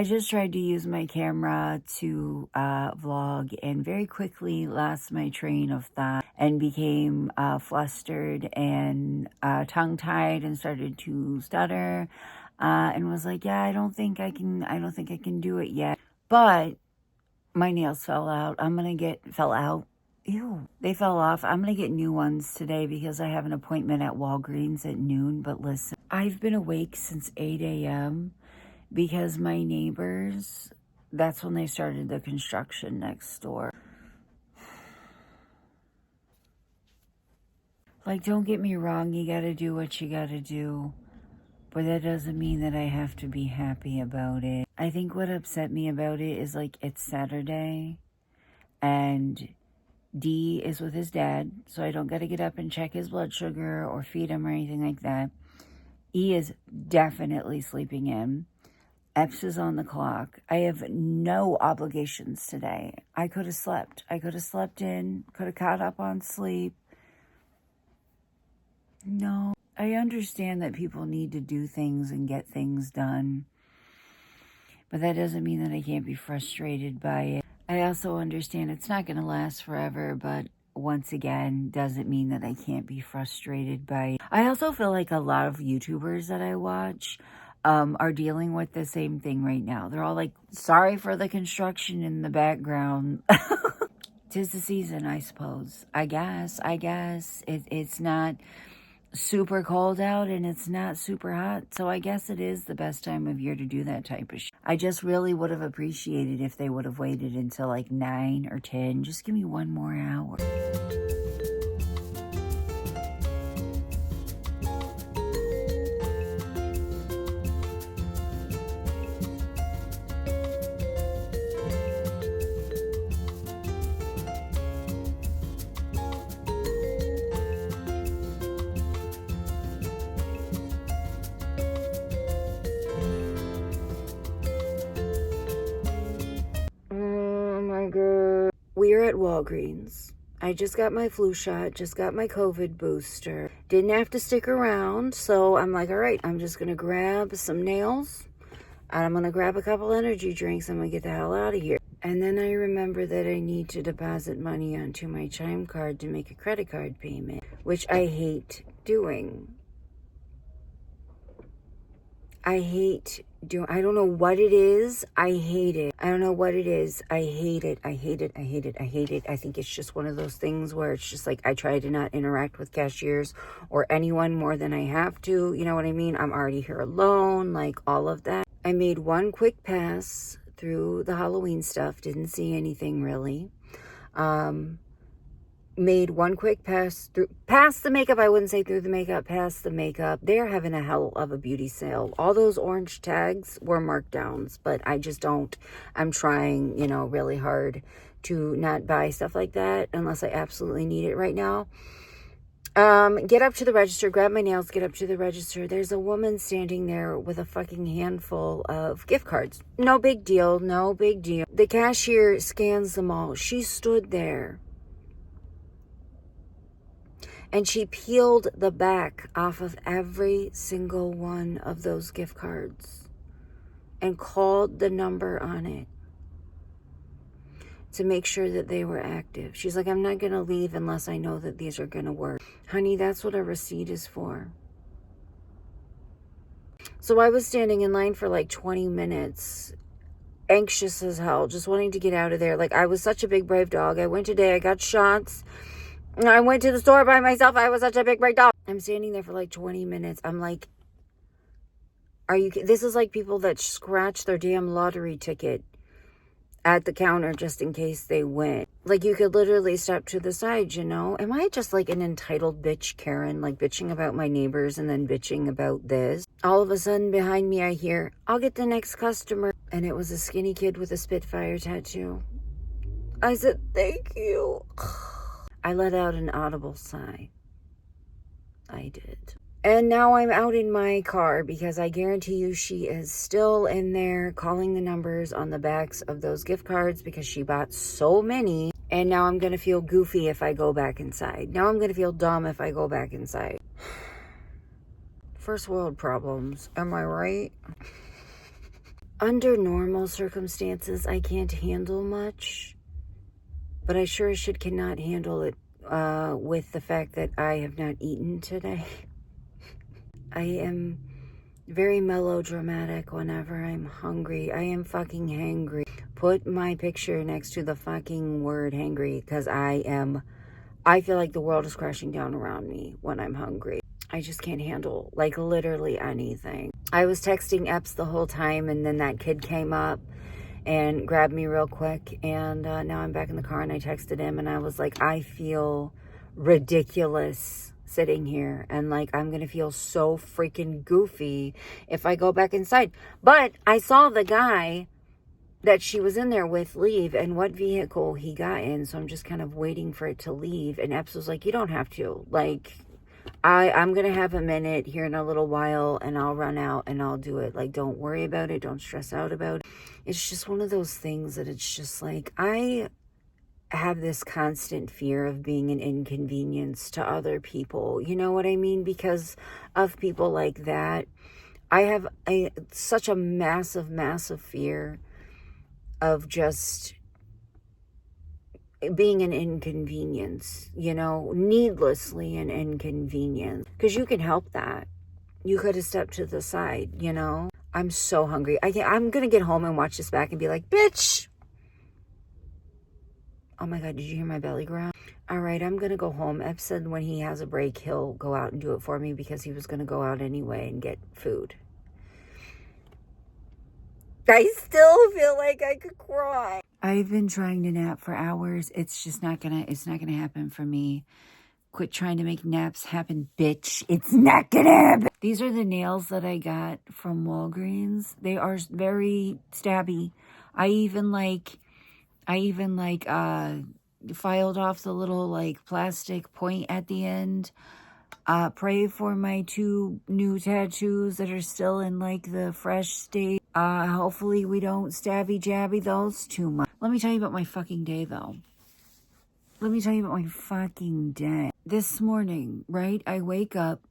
just tried to use my camera to vlog and very quickly lost my train of thought and became flustered and tongue-tied and started to stutter and was like, yeah, I don't think I can do it yet. But my nails fell out. Fell out. Ew, they fell off. I'm going to get new ones today because I have an appointment at Walgreens at noon. But listen, I've been awake since 8 a.m. because my neighbors, that's when they started the construction next door. Like, don't get me wrong, you gotta do what you gotta do. But that doesn't mean that I have to be happy about it. I think what upset me about it is, like, it's Saturday and D is with his dad, so I don't got to get up and check his blood sugar or feed him or anything like that. E is definitely sleeping in. Epps is on the clock. I have no obligations today. I could have slept. I could have slept in, could have caught up on sleep. No, I understand that people need to do things and get things done, but that doesn't mean that I can't be frustrated by it. I also understand it's not going to last forever, but once again, doesn't mean that I can't be frustrated by it. I also feel like a lot of YouTubers that I watch are dealing with the same thing right now. They're all like, sorry for the construction in the background. 'Tis the season, I suppose. I guess. It's not super cold out and it's not super hot, so I guess it is the best time of year to do that type of shit. I just really would have appreciated if they would have waited until like 9 or 10. Just give me one more hour. We're at Walgreens. I just got my flu shot, just got my COVID booster. Didn't have to stick around, so I'm like, all right, I'm just going to grab some nails. I'm going to grab a couple energy drinks. I'm going to get the hell out of here. And then I remember that I need to deposit money onto my Chime card to make a credit card payment, which I hate doing. I don't know what it is. I hate it. I don't know what it is. I hate it. I think it's just one of those things where it's just like I try to not interact with cashiers or anyone more than I have to. You know what I mean? I'm already here alone, like all of that. I made one quick pass through the Halloween stuff. Didn't see anything really. Made one quick pass past the makeup. I wouldn't say through the makeup, past the makeup. They're having a hell of a beauty sale. All those orange tags were markdowns, but I just don't. I'm trying, really hard to not buy stuff like that unless I absolutely need it right now. Get up to the register, grab my nails, get up to the register. There's a woman standing there with a fucking handful of gift cards. No big deal. The cashier scans them all. She stood there. And she peeled the back off of every single one of those gift cards and called the number on it to make sure that they were active. She's like, I'm not going to leave unless I know that these are going to work. Honey, that's what a receipt is for. So I was standing in line for like 20 minutes, anxious as hell, just wanting to get out of there. Like, I was such a big brave dog. I went today, I got shots. I went to the store by myself. I was such a big brave dog. I'm standing there for like 20 minutes. I'm like, this is like people that scratch their damn lottery ticket at the counter just in case they win. Like, you could literally step to the side, Am I just like an entitled bitch Karen, like bitching about my neighbors and then bitching about this? All of a sudden behind me I hear, I'll get the next customer. And it was a skinny kid with a Spitfire tattoo. I said, thank you. I let out an audible sigh. I did. And now I'm out in my car because I guarantee you she is still in there calling the numbers on the backs of those gift cards because she bought so many. And now I'm going to feel goofy if I go back inside. Now I'm going to feel dumb if I go back inside. First world problems. Am I right? Under normal circumstances, I can't handle much, but I sure as shit cannot handle it with the fact that I have not eaten today. I am very melodramatic whenever I'm hungry. I am fucking hangry. Put my picture next to the fucking word hangry, because I feel like the world is crashing down around me when I'm hungry. I just can't handle, like, literally anything. I was texting Epps the whole time, and then that kid came up and grabbed me real quick, and now I'm back in the car, and I texted him, and I was like, I feel ridiculous sitting here, and like, I'm gonna feel so freaking goofy if I go back inside. But I saw the guy that she was in there with leave and what vehicle he got in, so I'm just kind of waiting for it to leave. And Epps was like, you don't have to, like, I'm gonna have a minute here in a little while, and I'll run out and I'll do it. Like, don't worry about it, don't stress out about it. It's just one of those things that it's just like, I have this constant fear of being an inconvenience to other people, you know what I mean? Because of people like that. I have such a massive fear of just being an inconvenience, you know, needlessly an inconvenience. Because you can help that. You could have stepped to the side, you know. I'm so hungry. I'm going to get home and watch this back and be like, bitch. Oh my God, did you hear my belly growl? All right, I'm going to go home. Ep said when he has a break, he'll go out and do it for me because he was going to go out anyway and get food. I still feel like I could cry. I've been trying to nap for hours. It's just not gonna happen for me. Quit trying to make naps happen, bitch. It's not gonna happen. These are the nails that I got from Walgreens. They are very stabby. I even filed off the little like plastic point at the end. Pray for my 2 new tattoos that are still in like the fresh state. Hopefully we don't stabby jabby those too much. Let me tell you about my fucking day though. Let me tell you about my fucking day. This morning, right? I wake up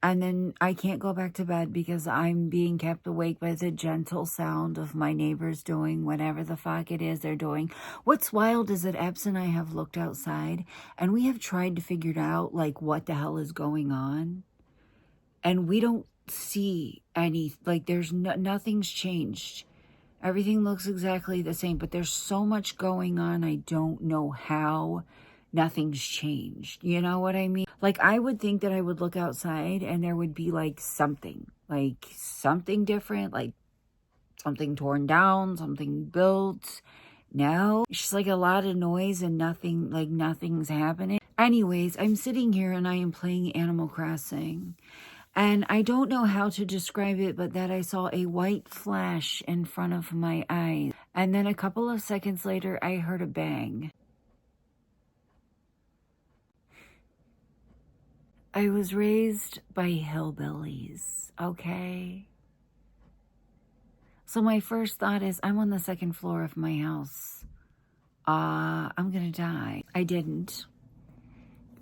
and then I can't go back to bed because I'm being kept awake by the gentle sound of my neighbors doing whatever the fuck it is they're doing. What's wild is that Epps and I have looked outside and we have tried to figure out like what the hell is going on. And we don't see any, like there's nothing's changed. Everything looks exactly the same, but there's so much going on. I don't know how nothing's changed. You know what I mean? Like I would think that I would look outside and there would be like something different, like something torn down, something built. No, it's just like a lot of noise and nothing's happening. Anyways, I'm sitting here and I am playing Animal Crossing. And I don't know how to describe it, but that I saw a white flash in front of my eyes. And then a couple of seconds later, I heard a bang. I was raised by hillbillies, okay? So my first thought is, I'm on the 2nd floor of my house. I'm gonna die. I didn't.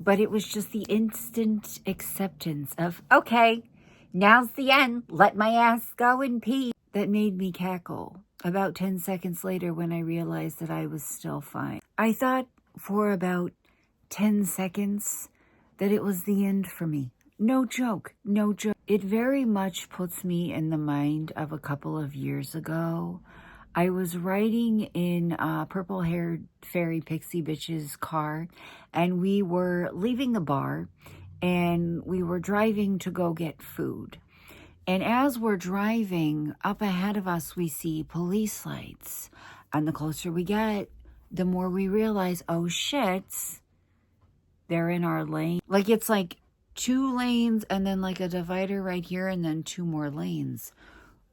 But it was just the instant acceptance of, okay, now's the end. Let my ass go in peace. That made me cackle. About 10 seconds later when I realized that I was still fine. I thought for about 10 seconds that it was the end for me. No joke, no joke. It very much puts me in the mind of a couple of years ago. I was riding in purple-haired fairy pixie bitch's car, and we were leaving the bar, and we were driving to go get food. And as we're driving, up ahead of us, we see police lights. And the closer we get, the more we realize, oh shit, they're in our lane. Like it's like 2 lanes and then like a divider right here and then 2 more lanes.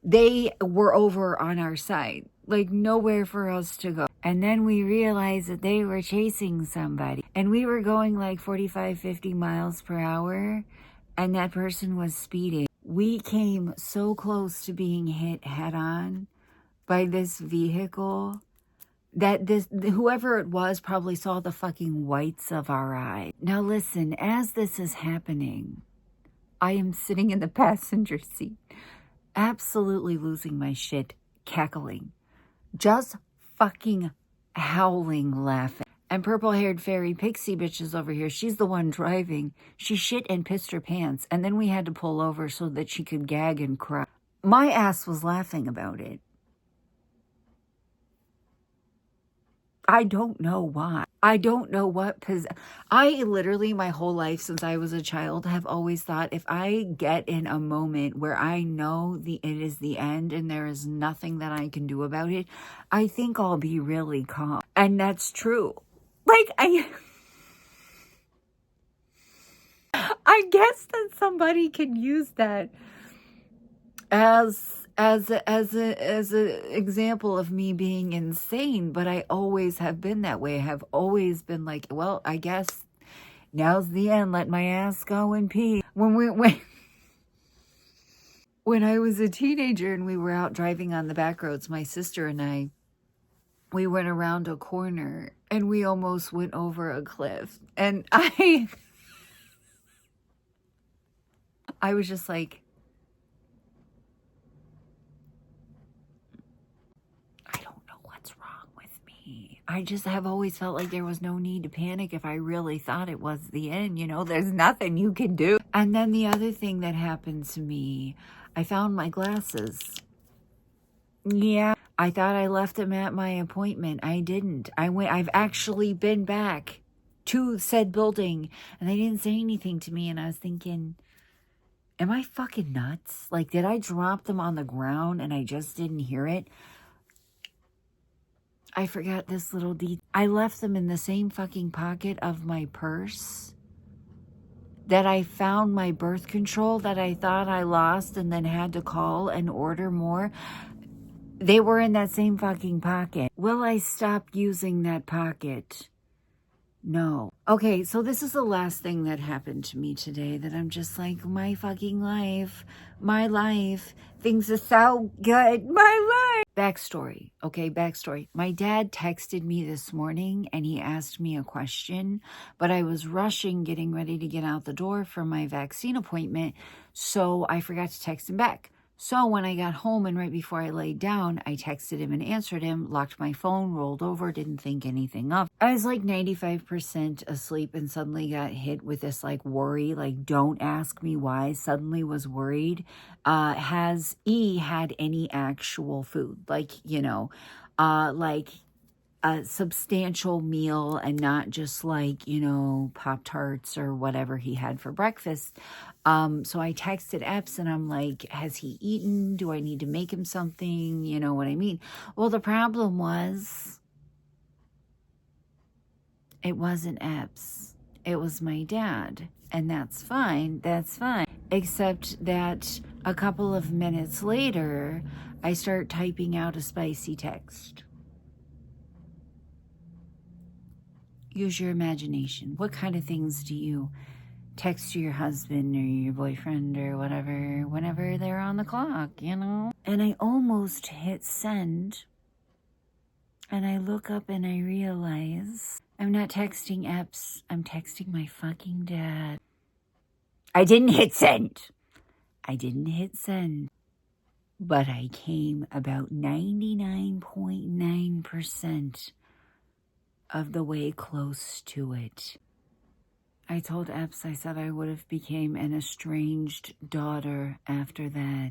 They were over on our side, like nowhere for us to go. And then we realized that they were chasing somebody. And we were going like 45, 50 miles per hour. And that person was speeding. We came so close to being hit head on by this vehicle that whoever it was probably saw the fucking whites of our eyes. Now listen, as this is happening, I am sitting in the passenger seat. absolutely losing my shit, cackling, just fucking howling, laughing. And purple-haired fairy pixie bitch is over here. She's the one driving. She shit and pissed her pants, and then we had to pull over so that she could gag and cry. My ass was laughing about it. I don't know why. I don't know what I literally my whole life since I was a child have always thought if I get in a moment where I know it is the end and there is nothing that I can do about it, I think I'll be really calm. And that's true. Like I guess that somebody can use that as a example of me being insane, but I always have been that way. I have always been like, well, I guess now's the end. Let my ass go in peace. When I was a teenager and we were out driving on the back roads, my sister and I, we went around a corner and we almost went over a cliff. And I was just like, I just have always felt like there was no need to panic if I really thought it was the end. You know, there's nothing you can do. And then the other thing that happened to me, I found my glasses. Yeah, I thought I left them at my appointment. I didn't. I've actually been back to said building and they didn't say anything to me. And I was thinking, am I fucking nuts? Like, did I drop them on the ground and I just didn't hear it? I forgot this little detail. I left them in the same fucking pocket of my purse that I found my birth control that I thought I lost and then had to call and order more. They were in that same fucking pocket. Will I stop using that pocket? No. Okay, so this is the last thing that happened to me today that I'm just like, my fucking life, my life, things are so good, my life. Backstory, okay, backstory. My dad texted me this morning and he asked me a question, but I was rushing, getting ready to get out the door for my vaccine appointment, so I forgot to text him back. So when I got home and right before I laid down, I texted him and answered him, locked my phone, rolled over, didn't think anything of. I was like 95% asleep and suddenly got hit with this like worry, like don't ask me why, suddenly was worried. Has E had any actual food? Like, you know, like a substantial meal and not just like, you know, Pop-Tarts or whatever he had for breakfast. So I texted Epps and I'm like, has he eaten? Do I need to make him something? You know what I mean? Well, the problem was it wasn't Epps. It was my dad. And that's fine. That's fine. Except that a couple of minutes later, I start typing out a spicy text. Use your imagination. What kind of things do you text to your husband or your boyfriend or whatever whenever they're on the clock, you know? And I almost hit send. And I look up and I realize I'm not texting Epps. I'm texting my fucking dad. I didn't hit send. I didn't hit send. But I came about 99.9% of the way close to it. I told Epps, I said I would have became an estranged daughter after that.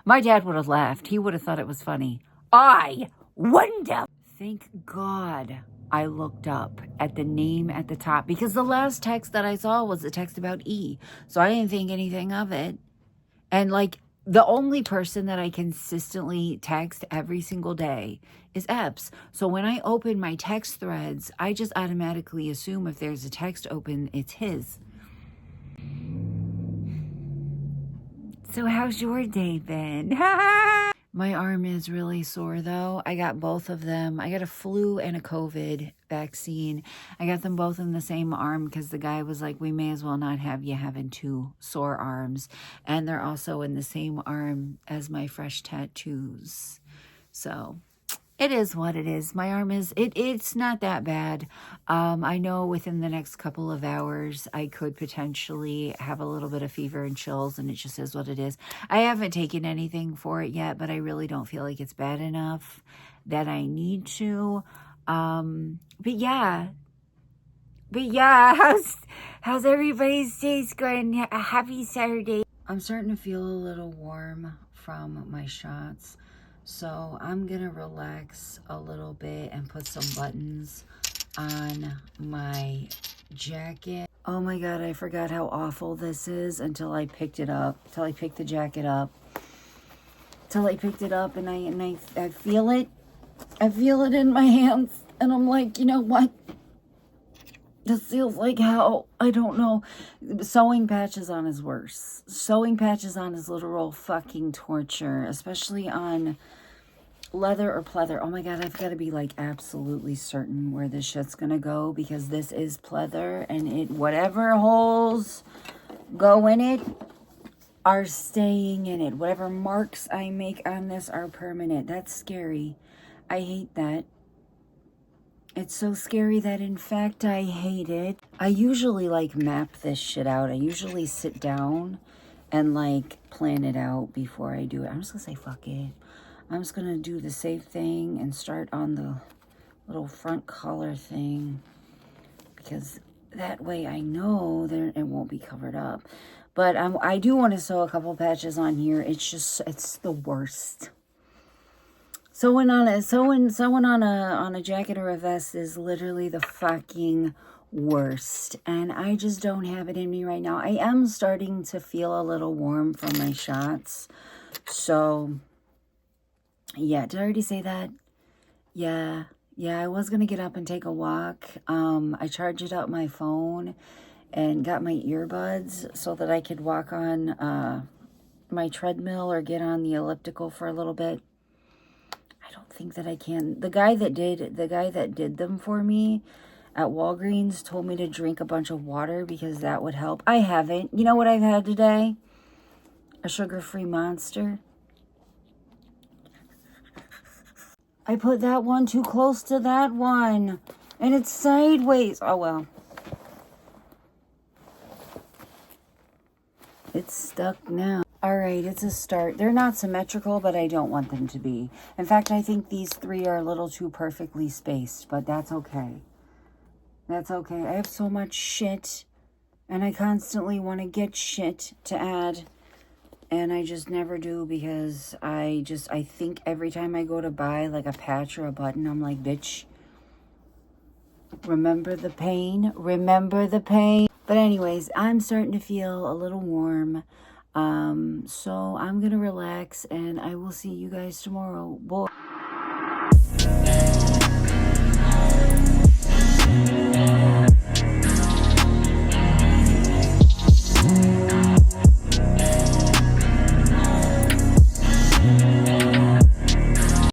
My dad would have laughed. He would have thought it was funny. I wonder. Thank God I looked up at the name at the top because the last text that I saw was a text about E. So I didn't think anything of it. And like, the only person that I consistently text every single day is Epps. So when I open my text threads, I just automatically assume if there's a text open, it's his. So how's your day been? My arm is really sore though. I got both of them. I got a flu and a COVID vaccine. I got them both in the same arm because the guy was like, we may as well not have you having two sore arms. And they're also in the same arm as my fresh tattoos. So It is what it is. My arm is, it's not that bad. I know within the next couple of hours, I could potentially have a little bit of fever and chills, and it just is what it is. I haven't taken anything for it yet, but I really don't feel like it's bad enough that I need to. But yeah, how's everybody's days going? Happy Saturday. I'm starting to feel a little warm from my shots. So I'm going to relax a little bit and put some buttons on my jacket. Oh my God, I forgot how awful this is until I picked it up, until I picked the jacket up. Till I picked it up and I feel it. I feel it in my hands. And I'm like, you know what? This feels like hell. I don't know. Sewing patches on is worse. Sewing patches on is literal fucking torture, especially on leather or pleather. Oh my God, I've got to be like absolutely certain where this shit's gonna go, because this is pleather, and it, whatever holes go in it are staying in it. Whatever marks I make on this are permanent. That's scary. I hate that. It's so scary that, in fact, I hate it. I usually, like, map this shit out. I usually sit down and, like, plan it out before I do it. I'm just gonna say, fuck it. I'm just gonna do the safe thing and start on the little front collar thing, because that way I know that it won't be covered up. But I do want to sew a couple patches on here. It's just, it's the worst. Sewing on a jacket or a vest is literally the fucking worst. And I just don't have it in me right now. I am starting to feel a little warm from my shots. So, yeah. Did I already say that? Yeah. Yeah, I was going to get up and take a walk. I charged up my phone and got my earbuds so that I could walk on my treadmill or get on the elliptical for a little bit. I don't think that I can. The guy that did them for me at Walgreens told me to drink a bunch of water because that would help. I haven't. You know what I've had today? A sugar-free Monster. I put that one too close to that one, and it's sideways. Oh well. It's stuck now. Alright, it's a start. They're not symmetrical, but I don't want them to be. In fact, I think these three are a little too perfectly spaced, but that's okay. That's okay. I have so much shit, and I constantly want to get shit to add, and I just never do, because I think every time I go to buy like a patch or a button, I'm like, bitch, remember the pain? Remember the pain? But anyways, I'm starting to feel a little warm. So I'm going to relax, and I will see you guys tomorrow. Boy.